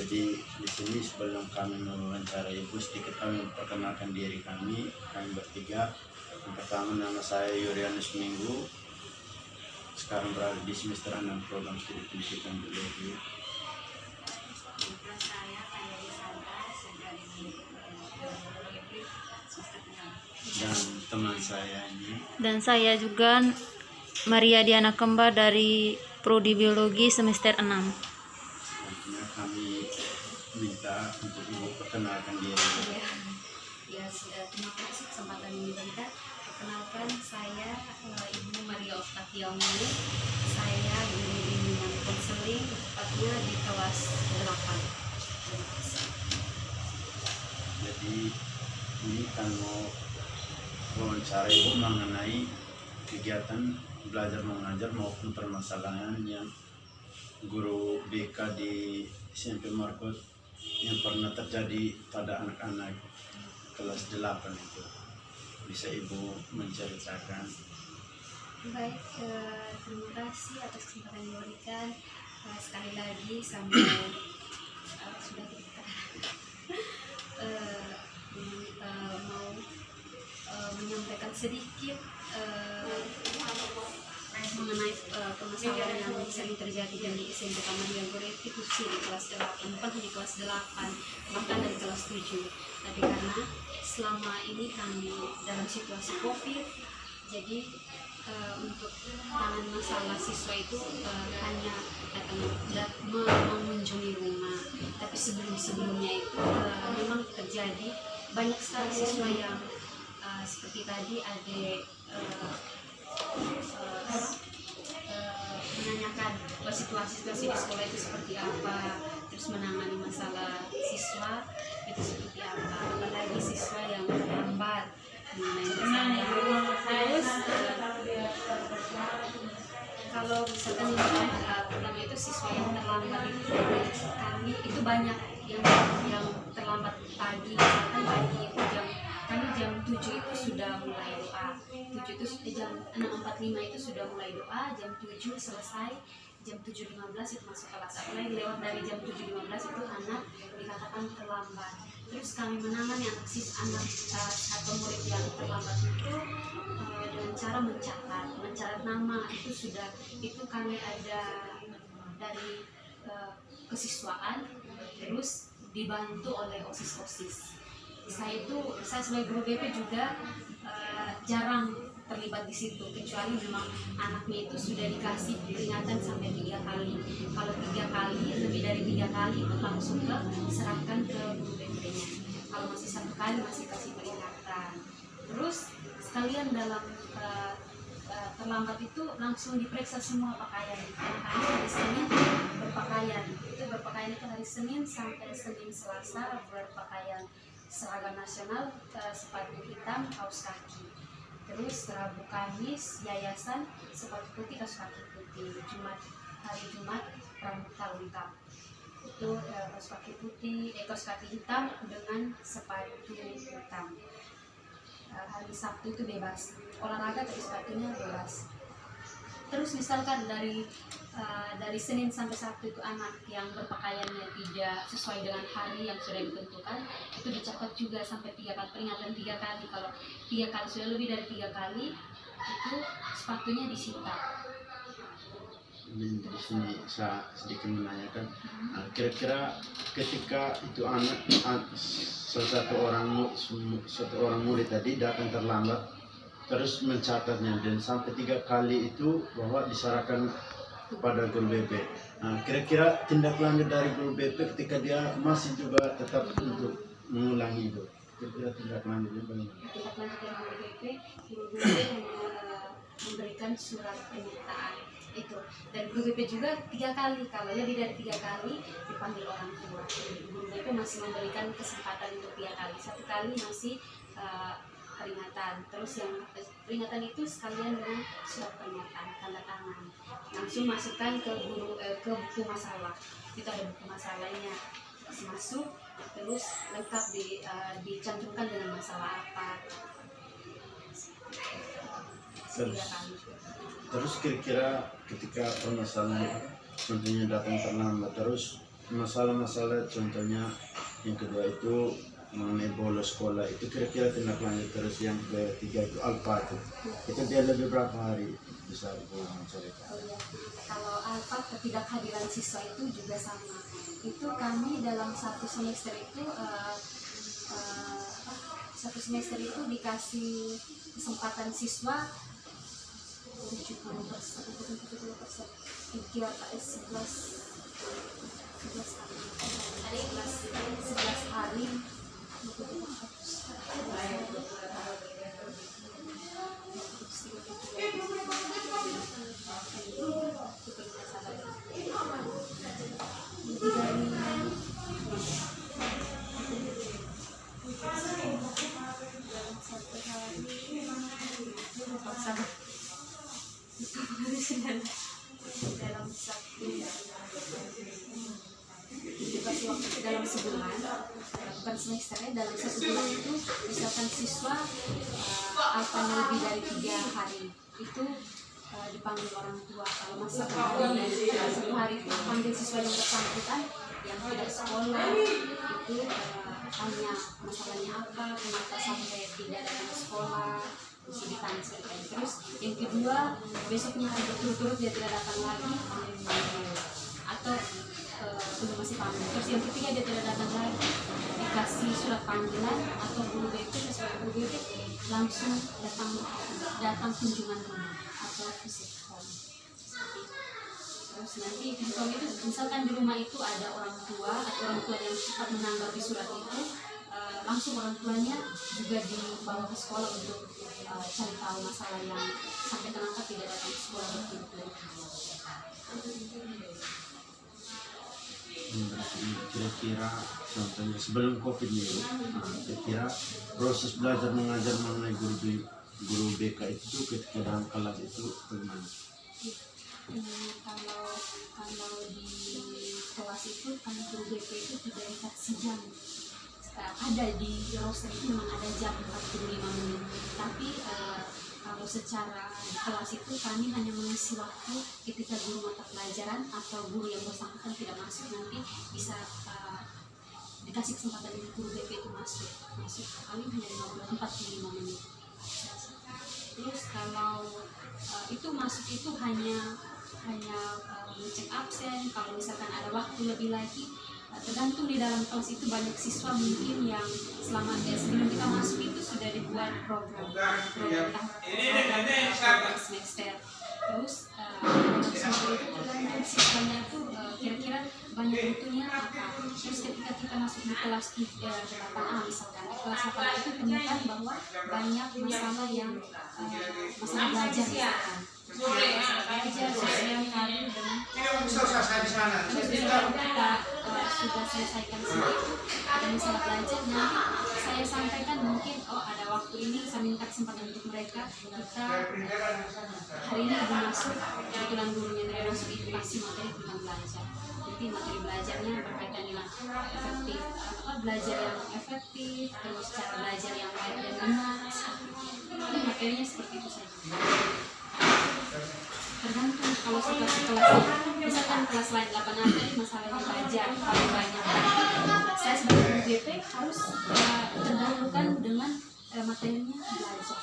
Jadi di sini sebelum kami mewawancara Ibu, sedikit kami memperkenalkan diri kami bertiga. Yang pertama, nama saya Yurianus Minggu. Sekarang berada di semester 6 program studi pendidikan biologi. Dan teman saya ini. Dan saya juga Maria Diana Kemba dari Prodi Biologi semester 6. Selanjutnya kami minta untuk Ibu perkenalkan diri. Terima kasih kesempatan ini diberikan. Perkenalkan, saya Ibu Maria Oktavia-Mulu. Saya guru bimbingan konseling, tepatnya di kelas 8. Jadi ini kan mau wawancara Ibu mengenai kegiatan belajar mengajar maupun permasalahan yang guru BK di SMP Markot yang pernah terjadi pada anak-anak kelas 8 itu. Bisa Ibu menceritakan? Baik, terima kasih atas kesempatan yang diberikan. Sekali lagi sambil sudah kita mau menyampaikan sedikit mengenai permasalahan yang sering terjadi di SMP Taman Goretti, khususnya di kelas 8, bukan hanya kelas 8, bahkan dari kelas 7. Tapi karena selama ini kami dalam situasi COVID, jadi untuk penanganan masalah siswa itu hanya datang mengunjungi rumah. Tapi sebelumnya itu memang terjadi banyak sekali siswa yang seperti tadi adik menanyakan situasi di sekolah itu seperti apa, terus menangani masalah siswa itu seperti apa, apalagi siswa yang terlambat mengenai masalah. Terus kalau misalkan pertama itu siswa yang terlambat itu kami itu banyak yang terlambat pagi, misalkan pagi itu jam 7 itu sudah mulai doa. 7 itu jam 6.45 itu sudah mulai doa, jam 7 selesai, jam 7.15 itu masuk kelas. Apalagi lewat dari jam 7.15 itu anak dikatakan terlambat. Terus kami menangani anak atau murid yang terlambat itu dengan cara mencatat nama. Itu kami ada dari kesiswaan, terus dibantu oleh OSIS. Saya sebagai guru BP juga jarang terlibat di situ, kecuali memang anaknya itu sudah dikasih peringatan sampai 3 kali. Kalau 3 kali, lebih dari 3 kali itu langsung serahkan ke guru BP-nya. Kalau masih 1 kali masih kasih peringatan. Terus sekalian dalam terlambat itu langsung diperiksa semua pakaian. Anak-anak hari Senin berpakaian. Berpakaian itu hari Senin sampai Senin Selasa berpakaian seragam nasional, sepatu hitam, kaos kaki. Terus Rabu Kamis yayasan, sepatu putih, kaos kaki putih. Hari Jumat pramuka lengkap. Itu kaos kaki hitam dengan sepatu hitam. Hari Sabtu itu bebas, olahraga tapi sepatunya bebas. Terus misalkan dari Senin sampai Sabtu itu anak yang berpakaiannya tidak sesuai dengan hari yang sudah ditentukan, itu dicatat juga sampai 3 kali, peringatan 3 kali. Kalau 3 kali sudah lebih dari 3 kali, itu sepatunya disita. Di sini saya sedikit menanyakan, kira-kira ketika itu satu orang murid tadi datang terlambat, terus mencatatnya dan sampai 3 kali itu bahwa diserahkan kepada guru BP. Kira-kira tindak lanjut dari guru BP ketika dia masih juga tetap untuk mengulangi itu, kira-kira tindak lanjutnya bagaimana? Tindak lanjut dari guru BP memberikan surat pernyataan itu, dan guru BP juga 3 kali. Kalau lebih dari 3 kali dipanggil orang tua. Guru BP masih memberikan kesempatan untuk 3 kali. 1 kali masih peringatan. Terus yang peringatan itu sekalian dengan surat pernyataan tanda tangan, langsung masukkan ke buku masalah. Itu ada buku masalahnya, masuk terus lengkap dicantumkan dengan masalah apa. Terus kira-kira ketika permasalahan tentunya datang terlambat, terus masalah-masalah contohnya yang kedua itu mengenai bolos sekolah itu kira-kira tindak lanjut. Terus yang ketiga itu alfa itu dia lebih berapa hari bisa cerita. Oh ya, kalau alfa ketidakhadiran siswa itu juga sama. Itu kami dalam satu semester itu dikasih kesempatan siswa 70%, 11 hari. Dalam sebulan, bukan semesternya, dalam satu bulan itu misalkan siswa alfanya lebih dari 3 hari itu dipanggil orang tua. Kalau masa satu hari itu panggil siswa yang bersangkutan yang tidak sekolah itu tanya masalahnya apa, kenapa sampai tidak datang ke sekolah, mesti ditanya ceritanya. Terus yang kedua, besoknya hari berturut-turut dia tidak datang lagi, atau belum masih panggil. Terus yang ketiga dia tidak datang lagi, dikasih surat panggilan atau guru BP, sesuai guru BP langsung datang kunjungan rumah atau visit home. Terus nanti kalau itu misalkan di rumah itu ada orang tua atau orang tua yang cepat menanggapi surat itu, langsung orang tuanya juga dibawa ke sekolah untuk cari tahu masalah yang sampai kenapa tidak datang ke sekolah begitu. Kira-kira contohnya sebelum COVID ini, kira-kira proses belajar mengajar mengenai guru BK itu ketika dalam kelas itu bagaimana? Kalau di kelas itu kan guru BK itu tidak dikasih jam. Ada di roster itu memang ada jam 45 menit, tapi kalau secara di kelas itu kami hanya mengisi waktu ketika guru mata pelajaran atau guru yang bersangkutan tidak masuk, nanti bisa dikasih kesempatan guru BP itu masuk kali hanya 45 menit. Terus kalau itu masuk itu hanya ngecek absen. Kalau misalkan ada waktu lebih lagi, tergantung di dalam kelas itu banyak siswa mungkin yang sebelum kita masuk itu sudah dibuat program semester. Terus semester itu tergantung siswanya itu kira-kira banyak butuhnya apa. Terus ketika kita masuk di kelas 8A misalkan, di kelas 8A itu temukan bahwa banyak masalah yang masalah belajar misalkan. Belajar sosial karir dengan kita sudah selesaikan semua itu, ada masalah belajar, nanti saya sampaikan mungkin ada waktu ini saya minta kesempatan untuk mereka, kita hari ini belum masuk, kebetulan gurunya dari masuk itu kasih materi tentang belajar. Jadi materi belajarnya berkaitan dengan efektif, belajar yang efektif, terus cara belajar yang baik dan benar. Ini materinya seperti itu saja. Tergantung kalau situasi kelasnya, misalkan kelas lain 8 hari masalahnya belajar paling banyak, saya sebagai guru BP harus terdahulukan dengan materinya belajar.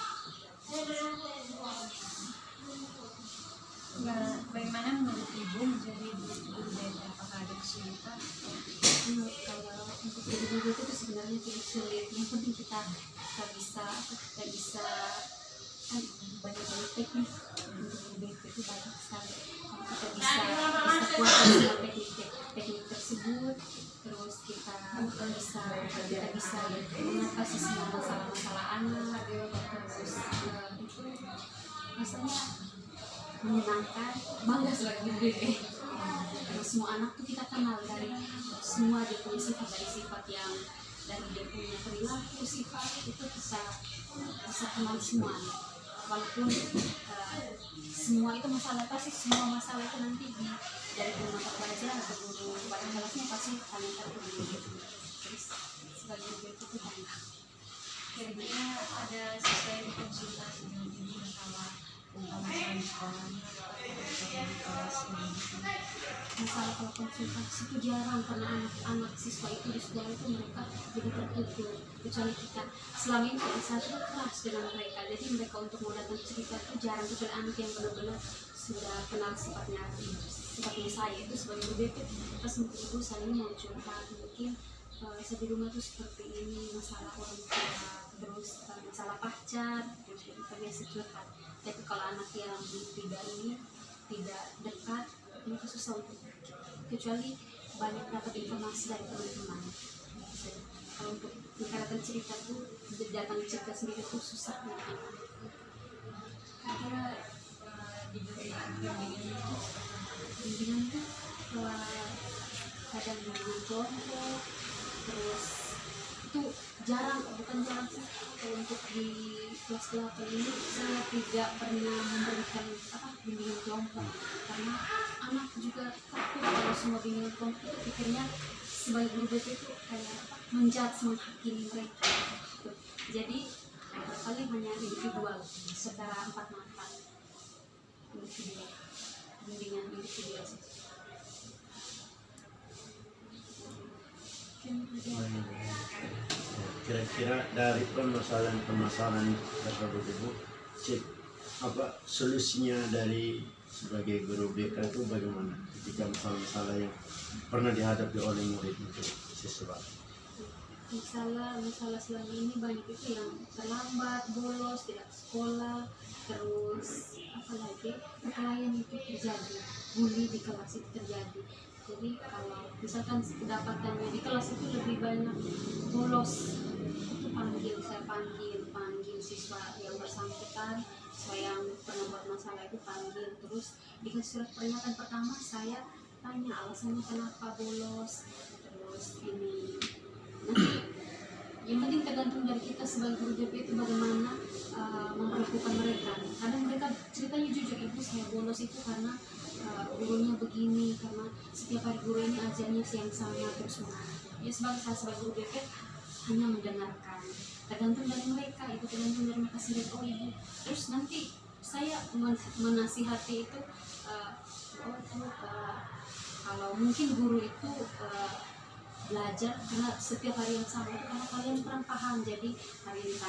Bagaimana menurut Ibu menjadi guru BP? Apakah ada kesulitan? Kalau untuk jadi guru itu sebenarnya tidak sulit, yang penting kita bisa kan banyak teknik untuk guru BP itu banyak sekali. Kalau kita bisa kuatkan semua teknik tersebut, terus kita bisa mengatasi semua masalah anak, terus itu rasanya menyenangkan, bangga sebagai guru BP. Terus semua anak tuh kita kenal dari semua dia punya sifat, dari sifat yang dari dia punya perilaku sifat itu kita bisa kenal semuanya. Walaupun semua itu masalah, pasti semua masalah itu nanti dari guru mata pelajaran atau guru pada kelasnya pasti kalian tahu guru gitu. Terus sebagai guru itu banyak. Kira-kira ada siswa yang konsultasi dengan Ibu masalah umpama perempuan atau di kelas ini. Masalah kalau konsultasi itu jarang karena anak-anak siswa itu di sekolah itu mereka jadi tertutup, kecuali kita selama ini kita itu keras dengan mereka, jadi mereka untuk mau datang cerita itu jarang, kecuali anak yang benar-benar sudah kenal sifatnya saya itu sebagai guru BP. Pas mungkin ibu saya mau curhat mungkin saya di rumah tuh seperti ini, masalah orang tua, terus masalah pacar, terus kita biasa curhat. Tapi kalau anak yang tidak dekat itu susah untuk, kecuali banyak dapat informasi dari teman-teman. Kalau untuk menceritakan cerita tuh datang cerita sendiri tuh susah. Kira diberikan Bimbingan tuh kadang bimbingan kelompok, terus itu bukan jarang sih. Kalau untuk di kelas 8 ini saya tidak pernah memberikan bimbingan kelompok karena anak juga takut kalau semua bimbingan kelompok itu pikirnya sebagai guru BP itu kayak menghakimi mereka. Jadi paling hanya individual secara 4 mata, individual, bimbingan individual sih. Kira-kira dari permasalahan tersebut ibu, apa solusinya dari sebagai guru BK itu bagaimana ketika masalah-masalah yang pernah dihadapi oleh murid itu siswa? Masalah selama ini banyak itu yang terlambat, bolos, tidak sekolah, terus apalagi perkelahian itu terjadi, bully di kelas itu terjadi. Jadi kalau misalkan kedapatannya di kelas itu lebih banyak bolos, itu saya panggil siswa yang bersangkutan, siswa yang pernah buat masalah itu panggil, terus dikasih surat peringatan pertama saya tanya alasannya kenapa bolos, terus ini nanti yang penting tergantung dari kita sebagai guru BP itu bagaimana memperlakukan mereka. Kadang mereka ceritanya jujur, ibu saya bolos itu karena gurunya begini, karena setiap hari guru ini ajarnya yang sama terus mengajar. Ya sebagai guru BP hanya mendengarkan, tergantung dari mereka, itu tergantung dari mereka sendiri. Oh ibu, terus nanti saya menasihati itu kalau mungkin guru itu belajar karena setiap hari yang sama itu karena kalian kurang paham, jadi hari ini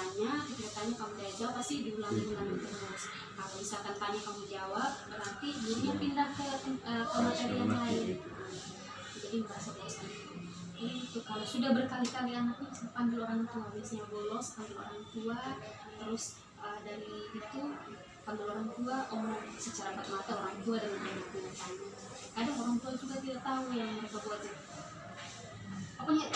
kita tanya kamu tidak jawab, pasti diulangi terus. Kalau misalkan tanya kamu jawab, berarti gurunya pindah ke materi yang lain, jadi merasa bosan. Itu kalau sudah berkali-kali anaknya panggil orang tua, biasanya bolos panggil orang tua, terus dari itu panggil orang tua, omong secara empat mata orang tua dengan anaknya tanya. Kadang orang tua juga tidak tahu yang mereka buat itu. Pokoknya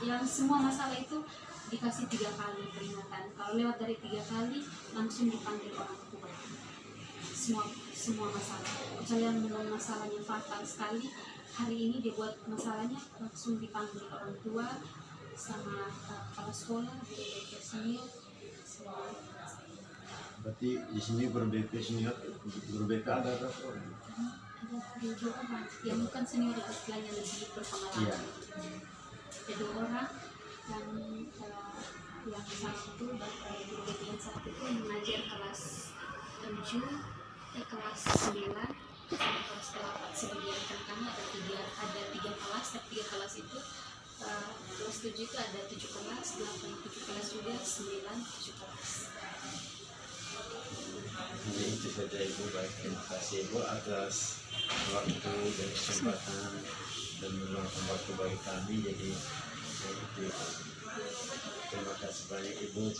yang semua masalah itu dikasih 3 kali peringatan. Kalau lewat dari 3 kali langsung dipanggil orang tua. Semua masalah. Kecuali yang memang masalahnya fatal sekali, hari ini dia buat masalahnya langsung dipanggil orang tua sama kepala sekolah, guru senior, semua. Berarti di sini guru BP senior, guru BK ada berapa orang? Ada 2 orang yang bukan senior, istilahnya lebih berpengalaman. Iya. Ada 2 orang yang satu guru BP yang satu itu mengajar kelas 7, kelas 9 sampai kelas 8 sebagian kan kami ada 3 kelas, tapi 3 kelas itu kelas 7 itu ada 7 kelas, 8 7 kelas juga, 9 7 kelas. Jadi itu saja ibu, baik terima kasih ibu atas waktu dan kesempatan dan meluangkan waktu bagi kami. Jadi terima kasih banyak ibu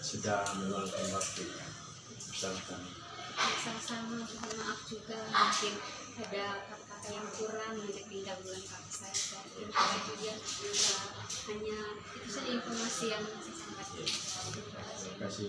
sudah meluangkan waktu bersama kami. Sama-sama, mohon maaf juga mungkin ada kata-kata yang kurang, nanti pindah bulan kakak saya. Itu dia hanya itu saja informasi yang saya sampaikan. Terima kasih.